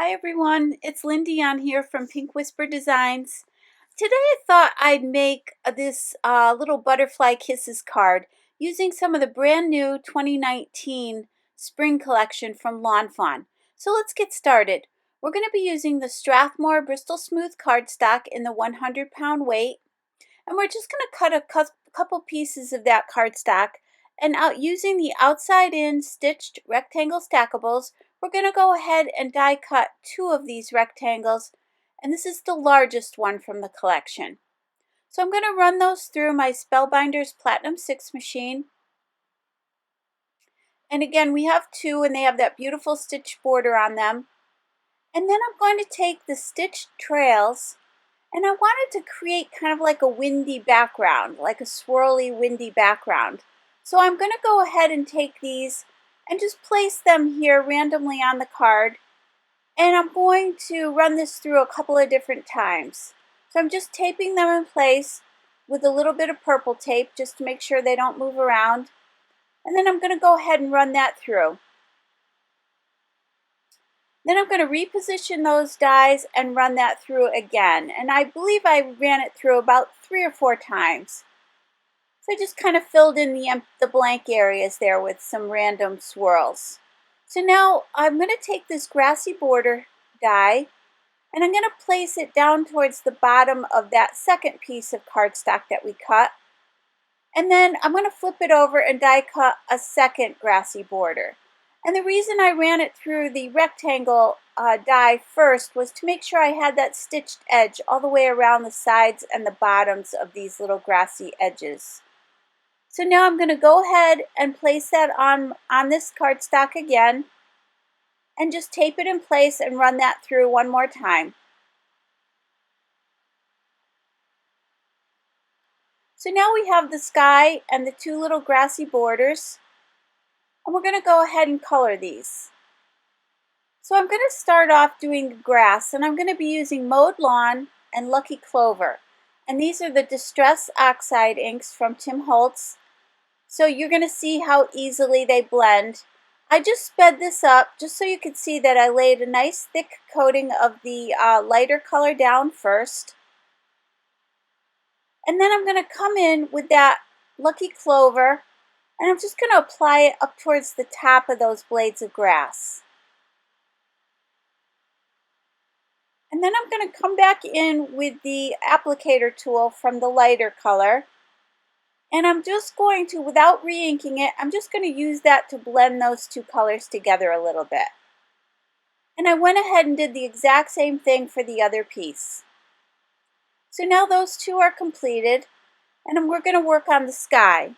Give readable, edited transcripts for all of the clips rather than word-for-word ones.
Hi everyone, it's Lindy on here from Pink Whisper Designs. Today I thought I'd make this little Butterfly Kisses card using some of the brand new 2019 spring collection from Lawn Fawn. So let's get started. We're going to be using the Strathmore Bristol Smooth cardstock in the 100-pound weight. And we're just going to cut a couple pieces of that cardstock, and using the outside in stitched rectangle stackables, we're going to go ahead and die cut two of these rectangles, and this is the largest one from the collection. So I'm going to run those through my Spellbinders Platinum 6 machine. And again, we have two and they have that beautiful stitch border on them. And then I'm going to take the stitched trails, and I wanted to create kind of like a windy background, like a swirly windy background. So I'm going to go ahead and take these and just place them here randomly on the card. And I'm going to run this through a couple of different times. So I'm just taping them in place with a little bit of purple tape just to make sure they don't move around. And then I'm going to go ahead and run that through. Then I'm going to reposition those dies and run that through again. And I believe I ran it through about 3 or 4 times. So I just kind of filled in the blank areas there with some random swirls. So now I'm going to take this grassy border die and I'm going to place it down towards the bottom of that second piece of cardstock that we cut. And then I'm going to flip it over and die cut a second grassy border. And the reason I ran it through the rectangle die first was to make sure I had that stitched edge all the way around the sides and the bottoms of these little grassy edges. So now I'm going to go ahead and place that on this cardstock again and just tape it in place and run that through one more time. So now we have the sky and the two little grassy borders. And we're going to go ahead and color these. So I'm going to start off doing the grass, and I'm going to be using Mowed Lawn and Lucky Clover. And these are the Distress Oxide inks from Tim Holtz. So you're going to see how easily they blend. I just sped this up just so you could see that I laid a nice thick coating of the lighter color down first. And then I'm going to come in with that Lucky Clover, and I'm just going to apply it up towards the top of those blades of grass. And then I'm going to come back in with the applicator tool from the lighter color. And I'm just going to, without re-inking it, I'm just going to use that to blend those two colors together a little bit. And I went ahead and did the exact same thing for the other piece. So now those two are completed, and we're going to work on the sky.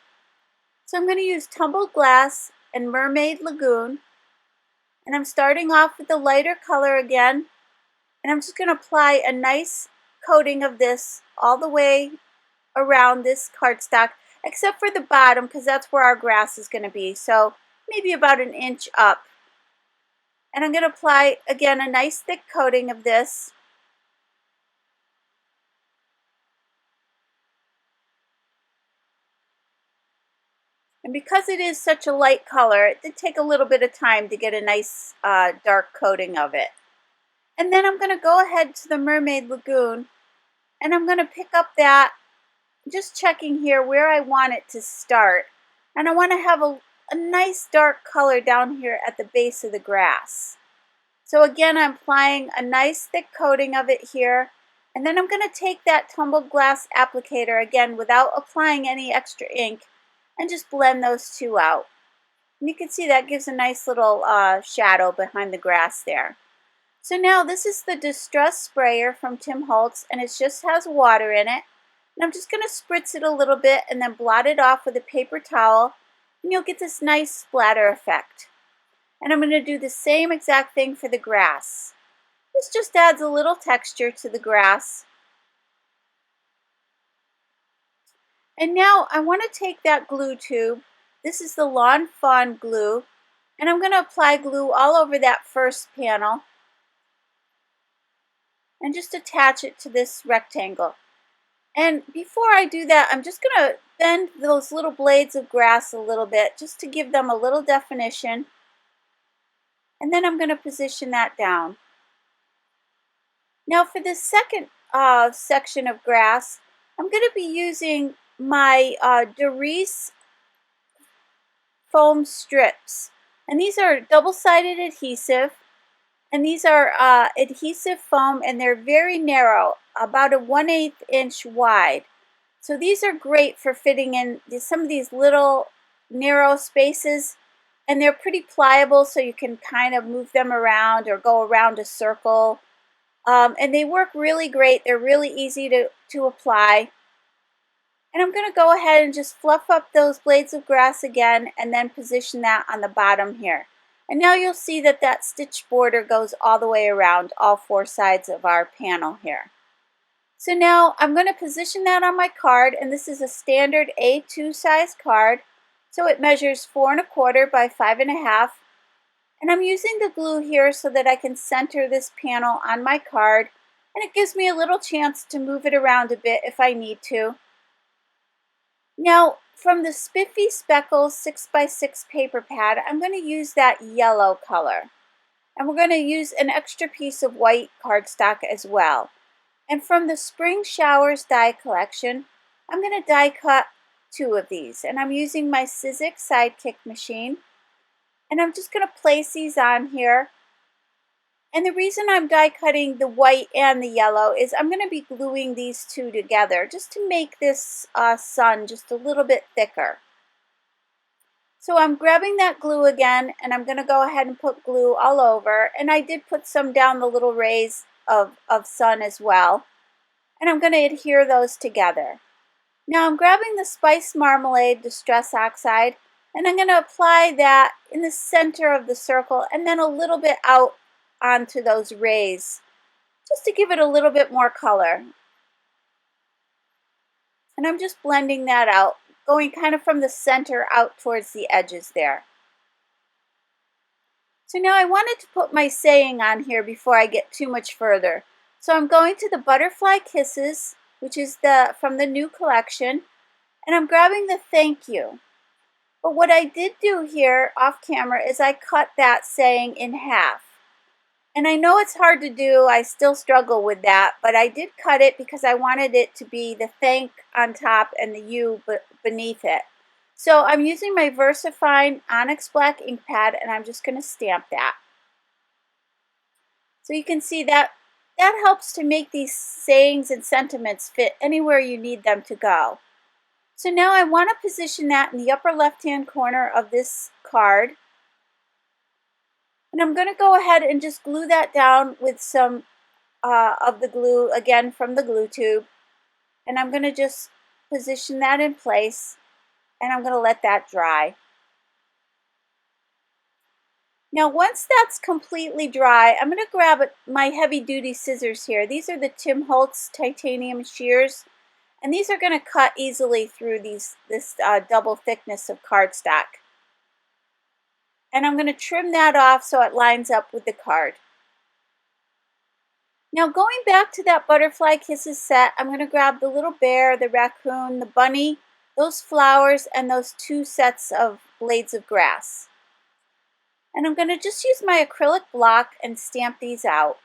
So I'm going to use Tumbled Glass and Mermaid Lagoon, and I'm starting off with the lighter color again, and I'm just going to apply a nice coating of this all the way around this cardstock, except for the bottom because that's where our grass is going to be, so maybe about an inch up. And I'm going to apply again a nice thick coating of this. And because it is such a light color, it did take a little bit of time to get a nice dark coating of it. And then I'm going to go ahead to the Mermaid Lagoon, and I'm going to pick up that, just checking here where I want it to start. And I want to have a nice dark color down here at the base of the grass. So again, I'm applying a nice thick coating of it here. And then I'm going to take that Tumbled Glass applicator again without applying any extra ink, and just blend those two out. And you can see that gives a nice little shadow behind the grass there. So now this is the Distress Sprayer from Tim Holtz, and it just has water in it. And I'm just going to spritz it a little bit and then blot it off with a paper towel, and you'll get this nice splatter effect. And I'm going to do the same exact thing for the grass. This just adds a little texture to the grass. And now I want to take that glue tube. This is the Lawn Fawn glue, and I'm going to apply glue all over that first panel and just attach it to this rectangle. And before I do that, I'm just going to bend those little blades of grass a little bit just to give them a little definition. And then I'm going to position that down. Now for the second section of grass, I'm going to be using my derice foam strips. And these are double-sided adhesive. And these are adhesive foam, and they're very narrow, about a 1/8 inch wide. So these are great for fitting in some of these little narrow spaces, and they're pretty pliable, so you can kind of move them around or go around a circle. And they work really great. They're really easy to apply. And I'm going to go ahead and just fluff up those blades of grass again and then position that on the bottom here. And now you'll see that that stitch border goes all the way around all four sides of our panel here. So now I'm going to position that on my card, and this is a standard A2 size card. So it measures 4 1/4 by 5 1/2. And I'm using the glue here so that I can center this panel on my card, and it gives me a little chance to move it around a bit if I need to. Now, from the Spiffy Speckles 6x6 paper pad, I'm going to use that yellow color. And we're going to use an extra piece of white cardstock as well. And from the Spring Showers die collection, I'm going to die cut 2 of these. And I'm using my Sizzix Sidekick machine. And I'm just going to place these on here. And the reason I'm die cutting the white and the yellow is I'm going to be gluing these two together just to make this sun just a little bit thicker. So I'm grabbing that glue again, and I'm going to go ahead and put glue all over. And I did put some down the little rays of sun as well. And I'm going to adhere those together. Now I'm grabbing the Spice Marmalade Distress Oxide, and I'm going to apply that in the center of the circle and then a little bit out onto those rays, just to give it a little bit more color. And I'm just blending that out, going kind of from the center out towards the edges there. So now I wanted to put my saying on here before I get too much further. So I'm going to the Butterfly Kisses, which is from the new collection, and I'm grabbing the thank you. But what I did do here off camera is I cut that saying in half. And I know it's hard to do, I still struggle with that, but I did cut it because I wanted it to be the thank on top and the U beneath it. So I'm using my VersaFine Onyx Black ink pad, and I'm just going to stamp that. So you can see that helps to make these sayings and sentiments fit anywhere you need them to go. So now I want to position that in the upper left-hand corner of this card. And I'm going to go ahead and just glue that down with some of the glue, again from the glue tube. And I'm going to just position that in place, and I'm going to let that dry. Now once that's completely dry, I'm going to grab my heavy-duty scissors here. These are the Tim Holtz titanium shears, and these are going to cut easily through this double thickness of cardstock. And I'm going to trim that off so it lines up with the card. Now going back to that Butterfly Kisses set, I'm going to grab the little bear, the raccoon, the bunny, those flowers, and those 2 sets of blades of grass. And I'm going to just use my acrylic block and stamp these out.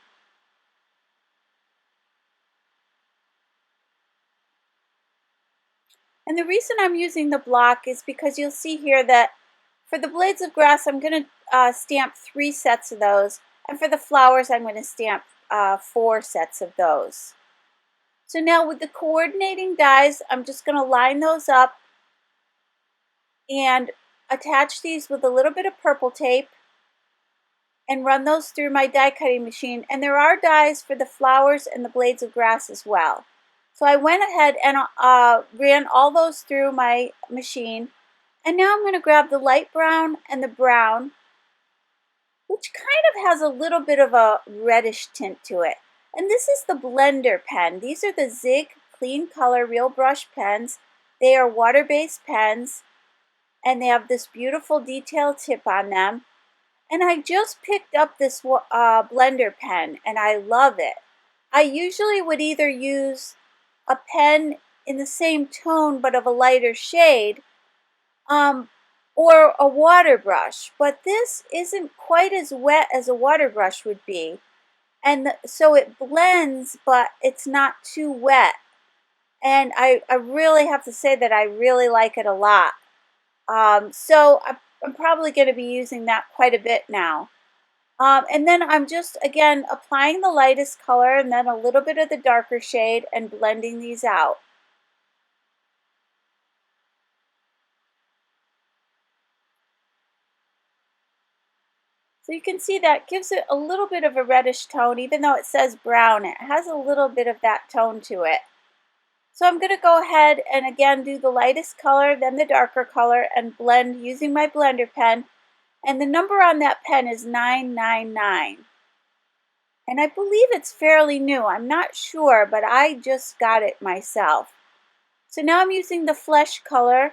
And the reason I'm using the block is because you'll see here that for the blades of grass, I'm going to stamp 3 sets of those. And for the flowers, I'm going to stamp 4 sets of those. So now with the coordinating dies, I'm just going to line those up and attach these with a little bit of purple tape and run those through my die cutting machine. And there are dies for the flowers and the blades of grass as well. So I went ahead and ran all those through my machine. And now I'm going to grab the light brown and the brown, which kind of has a little bit of a reddish tint to it. And this is the blender pen. These are the Zig Clean Color Real Brush pens. They are water-based pens, and they have this beautiful detail tip on them. And I just picked up this blender pen, and I love it. I usually would either use a pen in the same tone but of a lighter shade, or a water brush, but this isn't quite as wet as a water brush would be. And so it blends, but it's not too wet. And I really have to say that I really like it a lot. So I'm probably going to be using that quite a bit now. And then I'm just, again, applying the lightest color and then a little bit of the darker shade and blending these out. So you can see that gives it a little bit of a reddish tone, even though it says brown, it has a little bit of that tone to it. So I'm going to go ahead and again do the lightest color, then the darker color, and blend using my blender pen. And the number on that pen is 999. And I believe it's fairly new. I'm not sure, but I just got it myself. So now I'm using the flesh color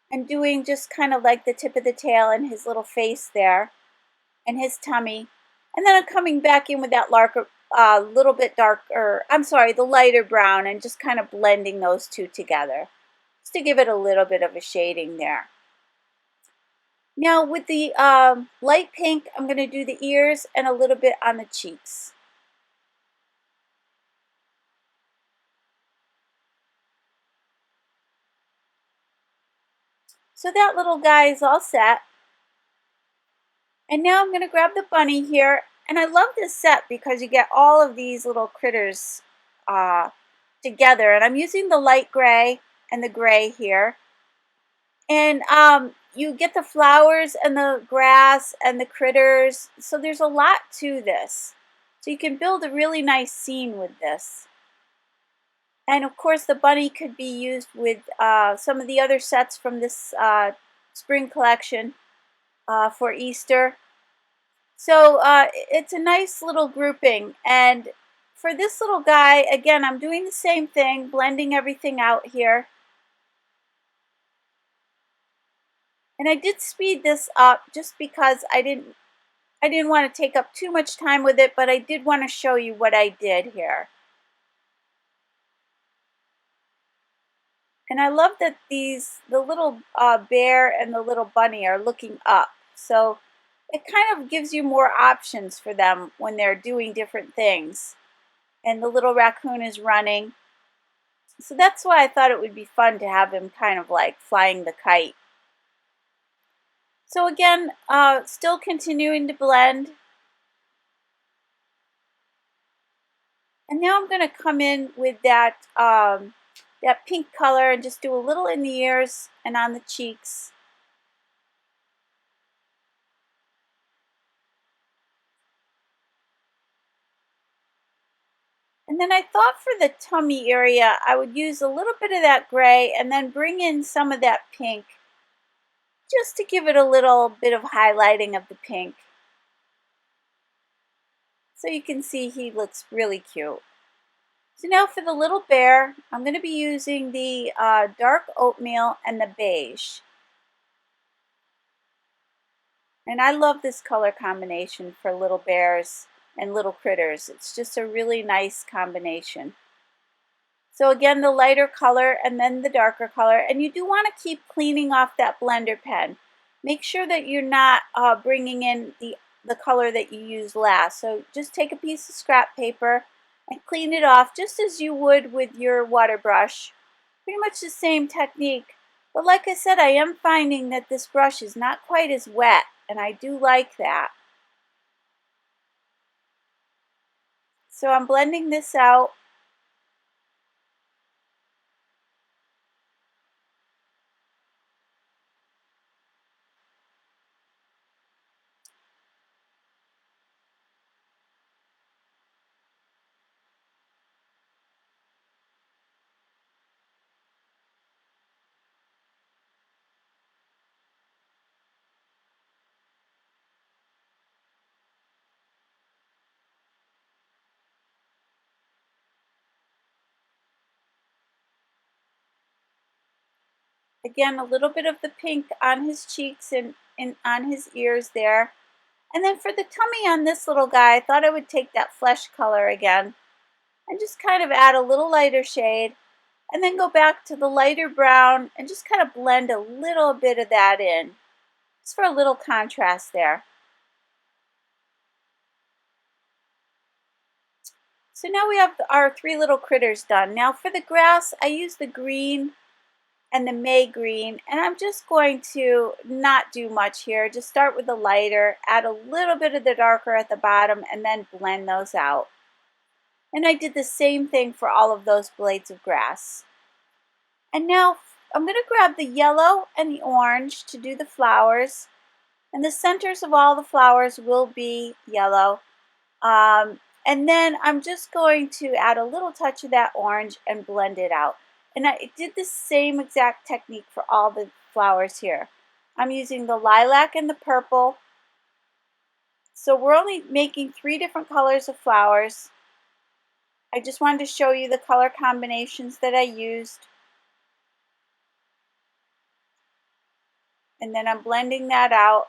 and doing just kind of like the tip of the tail and his little face there and his tummy. And then I'm coming back in with that little bit darker, I'm sorry, the lighter brown, and just kind of blending those two together just to give it a little bit of a shading there. Now with the light pink, I'm going to do the ears and a little bit on the cheeks. So that little guy is all set. And now I'm going to grab the bunny here. And I love this set because you get all of these little critters together. And I'm using the light gray and the gray here. And you get the flowers and the grass and the critters. So there's a lot to this. So you can build a really nice scene with this. And of course the bunny could be used with some of the other sets from this spring collection for Easter. So it's a nice little grouping. And for this little guy, again, I'm doing the same thing, blending everything out here. And I did speed this up just because I didn't want to take up too much time with it, but I did want to show you what I did here. And I love that the little bear and the little bunny are looking up. So it kind of gives you more options for them when they're doing different things. And the little raccoon is running. So that's why I thought it would be fun to have him kind of like flying the kite. So again, still continuing to blend. And now I'm going to come in with that pink color and just do a little in the ears and on the cheeks. And then I thought for the tummy area, I would use a little bit of that gray and then bring in some of that pink just to give it a little bit of highlighting of the pink. So you can see he looks really cute. So now for the little bear, I'm going to be using the dark oatmeal and the beige. And I love this color combination for little bears and little critters. It's just a really nice combination. So again, the lighter color and then the darker color. And you do want to keep cleaning off that blender pen. Make sure that you're not bringing in the color that you used last. So just take a piece of scrap paper and clean it off just as you would with your water brush. Pretty much the same technique. But like I said, I am finding that this brush is not quite as wet, and I do like that. So I'm blending this out. Again, a little bit of the pink on his cheeks and on his ears there. And then for the tummy on this little guy, I thought I would take that flesh color again and just kind of add a little lighter shade and then go back to the lighter brown and just kind of blend a little bit of that in, just for a little contrast there. So now we have our three little critters done. Now for the grass, I use the green and the May green, and I'm just going to not do much here. Just start with the lighter, add a little bit of the darker at the bottom, and then blend those out. And I did the same thing for all of those blades of grass. And now I'm going to grab the yellow and the orange to do the flowers, and the centers of all the flowers will be yellow. And then I'm just going to add a little touch of that orange and blend it out. And I did the same exact technique for all the flowers here. I'm using the lilac and the purple. So we're only making 3 different colors of flowers. I just wanted to show you the color combinations that I used. And then I'm blending that out.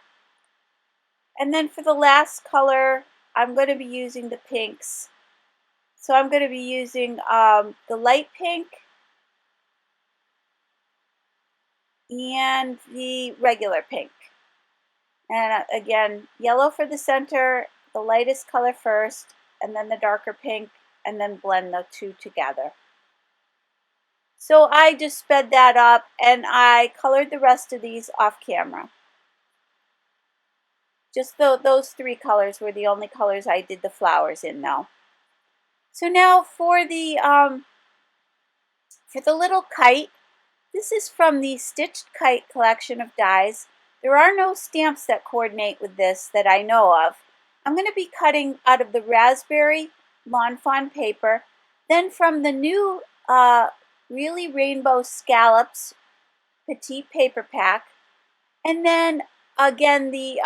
And then for the last color, I'm going to be using the pinks. So I'm going to be using the light pink and the regular pink. And again, yellow for the center, the lightest color first, and then the darker pink, and then blend the two together. So I just sped that up, and I colored the rest of these off camera. Just those 3 colors were the only colors I did the flowers in though. So now for the little kite, this is from the Stitched Kite collection of dies. There are no stamps that coordinate with this that I know of. I'm going to be cutting out of the raspberry Lawn Fawn paper, then from the new Really Rainbow Scallops Petite paper pack, and then again the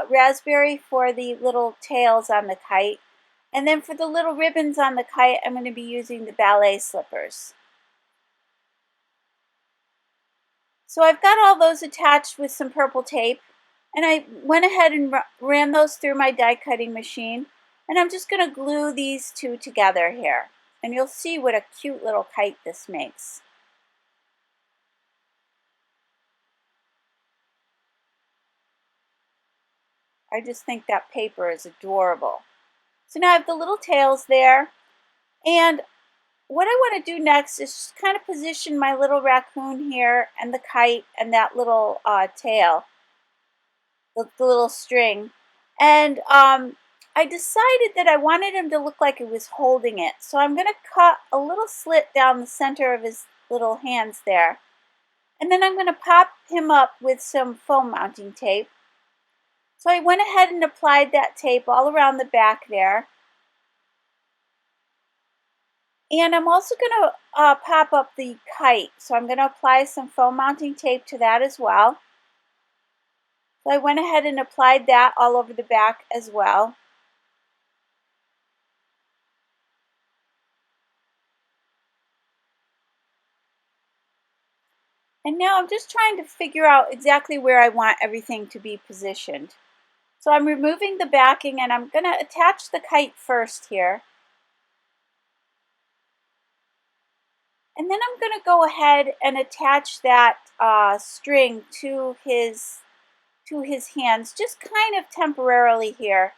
raspberry for the little tails on the kite, and then for the little ribbons on the kite I'm going to be using the Ballet slippers. So I've got all those attached with some purple tape, and I went ahead and ran those through my die cutting machine, and I'm just going to glue these 2 together here, and you'll see what a cute little kite this makes. I just think that paper is adorable. So now I have the little tails there, and what I want to do next is just kind of position my little raccoon here and the kite and that little tail, the little string. And I decided that I wanted him to look like he was holding it. So I'm going to cut a little slit down the center of his little hands there. And then I'm going to pop him up with some foam mounting tape. So I went ahead and applied that tape all around the back there. And I'm also going to pop up the kite. So I'm going to apply some foam mounting tape to that as well. So I went ahead and applied that all over the back as well. And now I'm just trying to figure out exactly where I want everything to be positioned. So I'm removing the backing, and I'm going to attach the kite first here. And then I'm going to go ahead and attach that string to his hands, just kind of temporarily here.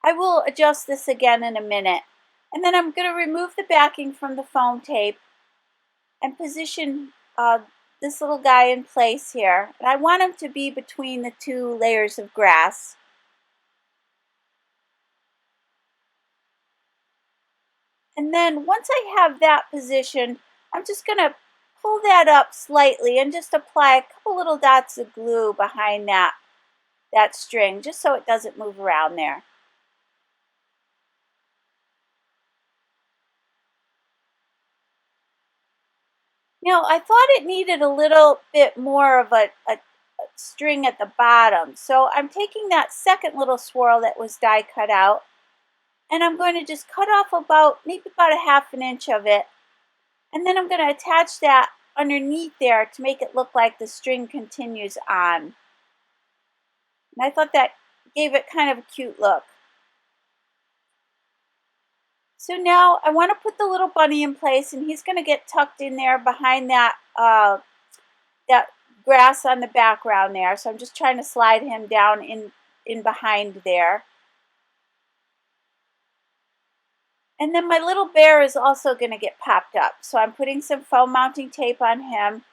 I will adjust this again in a minute. And then I'm going to remove the backing from the foam tape and position this little guy in place here. And I want him to be between the 2 layers of grass. And then once I have that position, I'm just going to pull that up slightly and just apply a couple little dots of glue behind that string, just so it doesn't move around there. Now, I thought it needed a little bit more of a string at the bottom. So I'm taking that second little swirl that was die cut out, and I'm going to just cut off maybe about a ½ inch of it. And then I'm going to attach that underneath there to make it look like the string continues on. And I thought that gave it kind of a cute look. So now I want to put the little bunny in place, and he's going to get tucked in there behind that that grass on the background there. So I'm just trying to slide him down in behind there. And then my little bear is also going to get popped up. So I'm putting some foam mounting tape on him.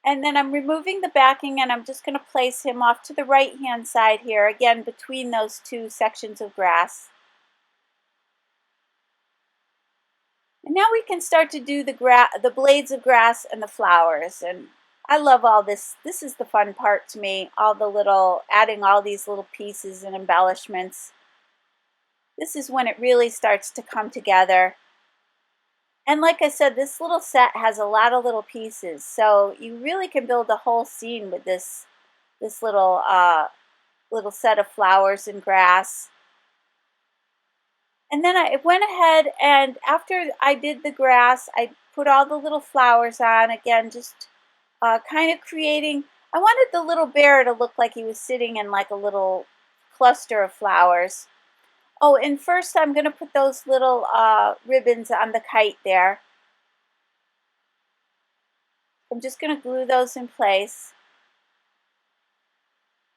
And then I'm removing the backing and I'm just going to place him off to the right hand side here, again between those two sections of grass. And now we can start to do the blades of grass and the flowers. And I love all this. This is the fun part to me, adding all these little pieces and embellishments. This is when it really starts to come together. And like I said, this little set has a lot of little pieces, so you really can build a whole scene with this little set of flowers and grass. And then I went ahead and after I did the grass, I put all the little flowers on again, just kind of creating. I wanted the little bear to look like he was sitting in like a little cluster of flowers. Oh, and first I'm going to put those little ribbons on the kite there. I'm just going to glue those in place.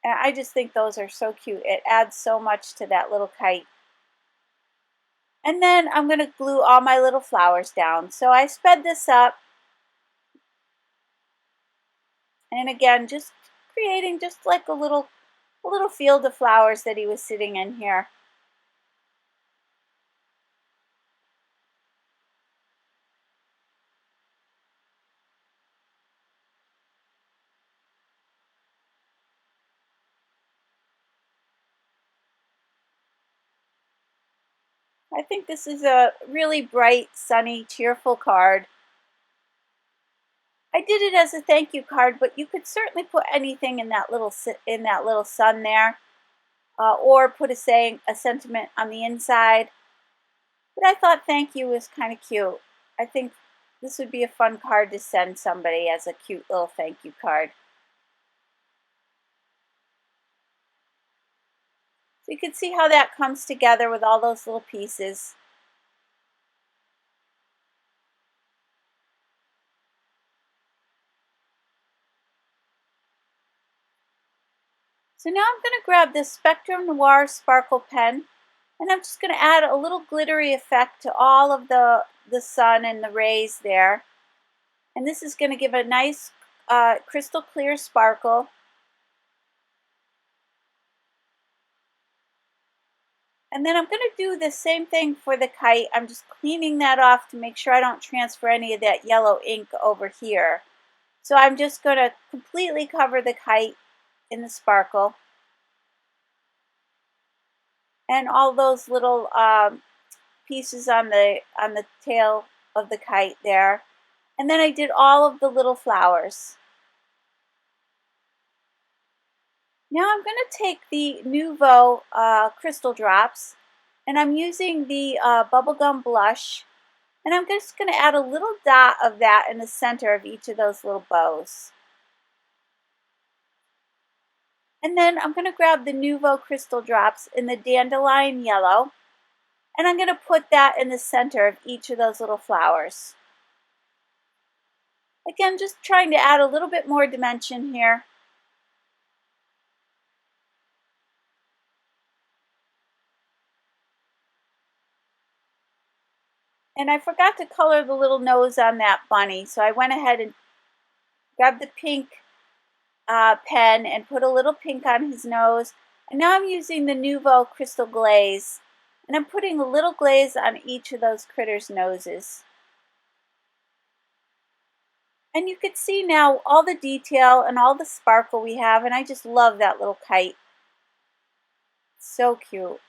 And I just think those are so cute. It adds so much to that little kite. And then I'm going to glue all my little flowers down. So I sped this up. And again, just creating just like a little field of flowers that he was sitting in here. I think this is a really bright, sunny, cheerful card. I did it as a thank you card, but you could certainly put anything in that little sun there, or put a sentiment on the inside. But I thought thank you was kind of cute. I think this would be a fun card to send somebody as a cute little thank you card. So you can see how that comes together with all those little pieces. So now I'm going to grab this Spectrum Noir Sparkle pen, and I'm just going to add a little glittery effect to all of the sun and the rays there. And this is going to give a nice crystal clear sparkle. And then I'm going to do the same thing for the kite. I'm just cleaning that off to make sure I don't transfer any of that yellow ink over here. So I'm just going to completely cover the kite in the sparkle. And all those little pieces on the tail of the kite there. And then I did all of the little flowers. Now I'm going to take the Nuvo crystal drops, and I'm using the bubblegum blush, and I'm just going to add a little dot of that in the center of each of those little bows. And then I'm going to grab the Nuvo crystal drops in the dandelion yellow, and I'm going to put that in the center of each of those little flowers. Again, just trying to add a little bit more dimension here. And I forgot to color the little nose on that bunny, so I went ahead and grabbed the pink pen and put a little pink on his nose. And now I'm using the Nuvo Crystal Glaze, and I'm putting a little glaze on each of those critters' noses. And you can see now all the detail and all the sparkle we have, and I just love that little kite. So cute.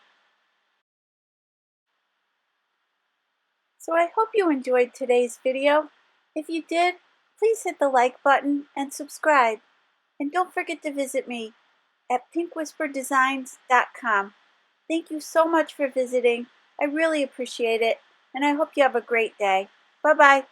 So I hope you enjoyed today's video. If you did, please hit the like button and subscribe. And don't forget to visit me at pinkwhisperdesigns.com. Thank you so much for visiting. I really appreciate it, and I hope you have a great day. Bye-bye.